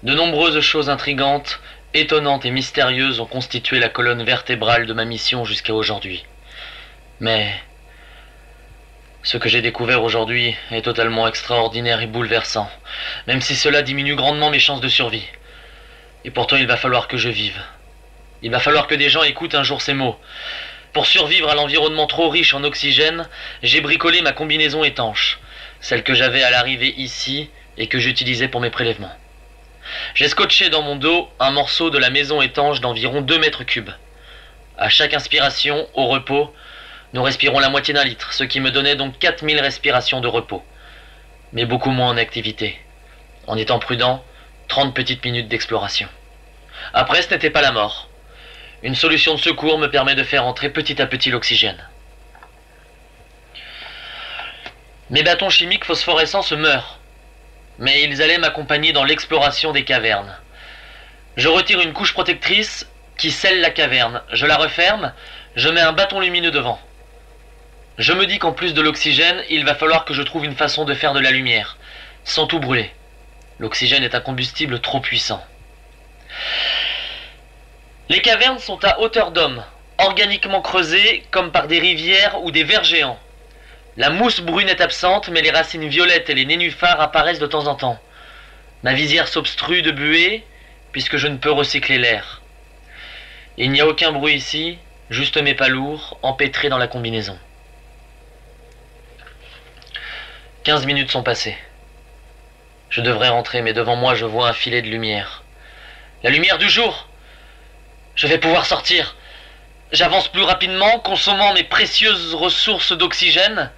De nombreuses choses intrigantes, étonnantes et mystérieuses ont constitué la colonne vertébrale de ma mission jusqu'à aujourd'hui. Mais ce que j'ai découvert aujourd'hui est totalement extraordinaire et bouleversant, même si cela diminue grandement mes chances de survie. Et pourtant il va falloir que je vive. Il va falloir que des gens écoutent un jour ces mots. Pour survivre à l'environnement trop riche en oxygène, j'ai bricolé ma combinaison étanche, celle que j'avais à l'arrivée ici et que j'utilisais pour mes prélèvements. J'ai scotché dans mon dos un morceau de la maison étanche d'environ 2 mètres cubes. À chaque inspiration, au repos, nous respirons la moitié d'un litre, ce qui me donnait donc 4000 respirations de repos. Mais beaucoup moins en activité. En étant prudent, 30 petites minutes d'exploration. Après, ce n'était pas la mort. Une solution de secours me permet de faire entrer petit à petit l'oxygène. Mes bâtons chimiques phosphorescents se meurent, mais ils allaient m'accompagner dans l'exploration des cavernes. Je retire une couche protectrice qui scelle la caverne, je la referme, je mets un bâton lumineux devant. Je me dis qu'en plus de l'oxygène, il va falloir que je trouve une façon de faire de la lumière, sans tout brûler. L'oxygène est un combustible trop puissant. Les cavernes sont à hauteur d'homme, organiquement creusées comme par des rivières ou des vers géants. La mousse brune est absente, mais les racines violettes et les nénuphars apparaissent de temps en temps. Ma visière s'obstrue de buée, puisque je ne peux recycler l'air. Il n'y a aucun bruit ici, juste mes pas lourds, empêtrés dans la combinaison. 15 minutes sont passées. Je devrais rentrer, mais devant moi je vois un filet de lumière. La lumière du jour! Je vais pouvoir sortir. J'avance plus rapidement, consommant mes précieuses ressources d'oxygène.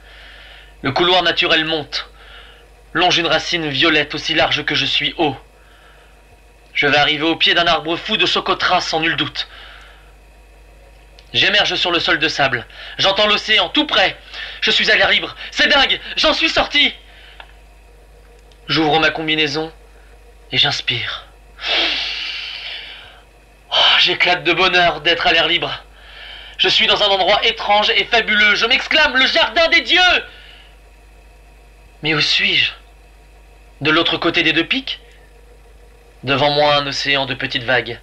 Le couloir naturel monte, longe une racine violette aussi large que je suis haut. Je vais arriver au pied d'un arbre fou de Socotra sans nul doute. J'émerge sur le sol de sable. J'entends l'océan tout près. Je suis à l'air libre. C'est dingue, j'en suis sorti. J'ouvre ma combinaison et j'inspire. Oh, j'éclate de bonheur d'être à l'air libre. Je suis dans un endroit étrange et fabuleux. Je m'exclame, le jardin des dieux! Mais où suis-je? De l'autre côté des 2 pics? Devant moi un océan de petites vagues,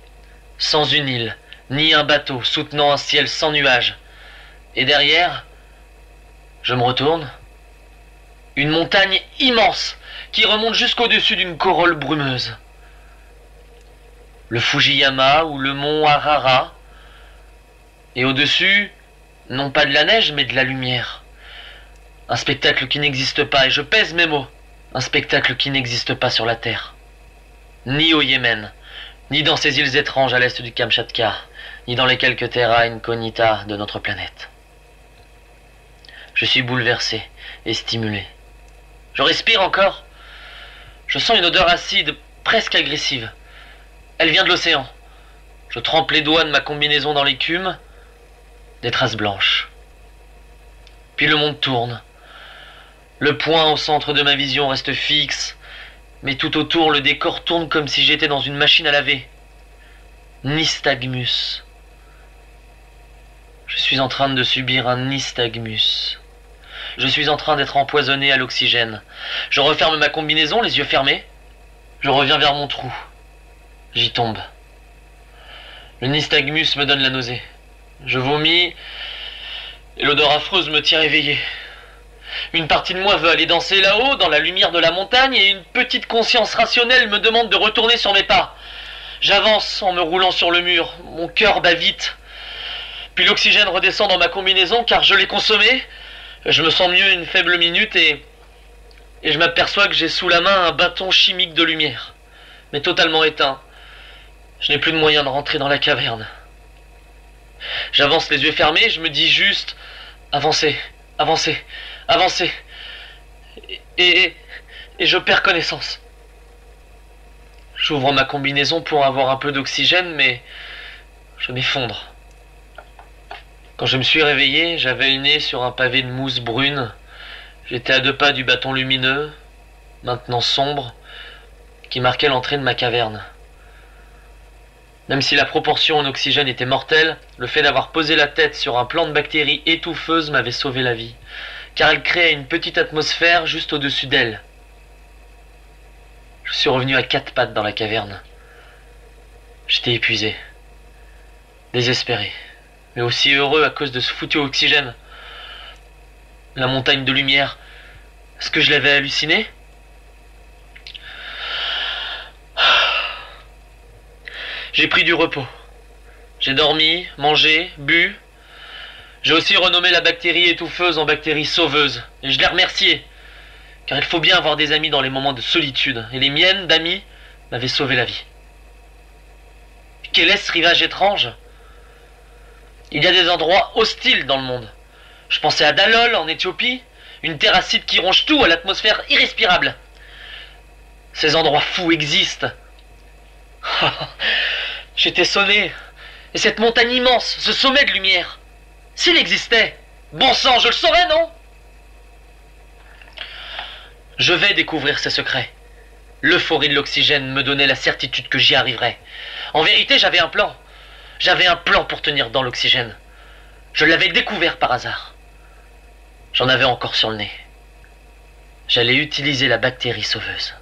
sans une île, ni un bateau soutenant un ciel sans nuages. Et derrière, je me retourne, une montagne immense qui remonte jusqu'au-dessus d'une corolle brumeuse. Le Fujiyama ou le mont Harara, et au-dessus, non pas de la neige, mais de la lumière. Un spectacle qui n'existe pas, et je pèse mes mots, un spectacle qui n'existe pas sur la Terre. Ni au Yémen, ni dans ces îles étranges à l'est du Kamchatka, ni dans les quelques terra incognita de notre planète. Je suis bouleversé et stimulé. Je respire encore. Je sens une odeur acide, presque agressive. Elle vient de l'océan. Je trempe les doigts de ma combinaison dans l'écume. Des traces blanches. Puis le monde tourne. Le point au centre de ma vision reste fixe, mais tout autour le décor tourne comme si j'étais dans une machine à laver. Nystagmus. Je suis en train de subir un nystagmus. Je suis en train d'être empoisonné à l'oxygène. Je referme ma combinaison, les yeux fermés. Je reviens vers mon trou. J'y tombe. Le nystagmus me donne la nausée. Je vomis et l'odeur affreuse me tient éveillé. Une partie de moi veut aller danser là-haut, dans la lumière de la montagne, et une petite conscience rationnelle me demande de retourner sur mes pas. J'avance en me roulant sur le mur. Mon cœur bat vite. Puis l'oxygène redescend dans ma combinaison car je l'ai consommé. Je me sens mieux une faible minute et je m'aperçois que j'ai sous la main un bâton chimique de lumière, mais totalement éteint. Je n'ai plus de moyen de rentrer dans la caverne. J'avance les yeux fermés, je me dis juste « Avancez, avancez, avancez » et je perds connaissance. J'ouvre ma combinaison pour avoir un peu d'oxygène, mais je m'effondre. Quand je me suis réveillé, j'avais le nez sur un pavé de mousse brune. J'étais à 2 pas du bâton lumineux, maintenant sombre, qui marquait l'entrée de ma caverne. Même si la proportion en oxygène était mortelle, le fait d'avoir posé la tête sur un plan de bactéries étouffeuses m'avait sauvé la vie, car elle créait une petite atmosphère juste au-dessus d'elle. Je suis revenu à 4 pattes dans la caverne. J'étais épuisé, désespéré, mais aussi heureux à cause de ce foutu oxygène. La montagne de lumière, est-ce que je l'avais halluciné? J'ai pris du repos. J'ai dormi, mangé, bu. J'ai aussi renommé la bactérie étouffeuse en bactérie sauveuse, et je l'ai remerciée. Car il faut bien avoir des amis dans les moments de solitude, et les miennes d'amis m'avaient sauvé la vie. Quel est ce rivage étrange? Il y a des endroits hostiles dans le monde. Je pensais à Dalol en Éthiopie, une terre acide qui ronge tout à l'atmosphère irrespirable. Ces endroits fous existent. J'étais sonné. Et cette montagne immense, ce sommet de lumière, s'il existait, bon sang, je le saurais, non? Je vais découvrir ces secrets. L'euphorie de l'oxygène me donnait la certitude que j'y arriverais. En vérité, j'avais un plan. J'avais un plan pour tenir dans l'oxygène. Je l'avais découvert par hasard. J'en avais encore sur le nez. J'allais utiliser la bactérie sauveuse.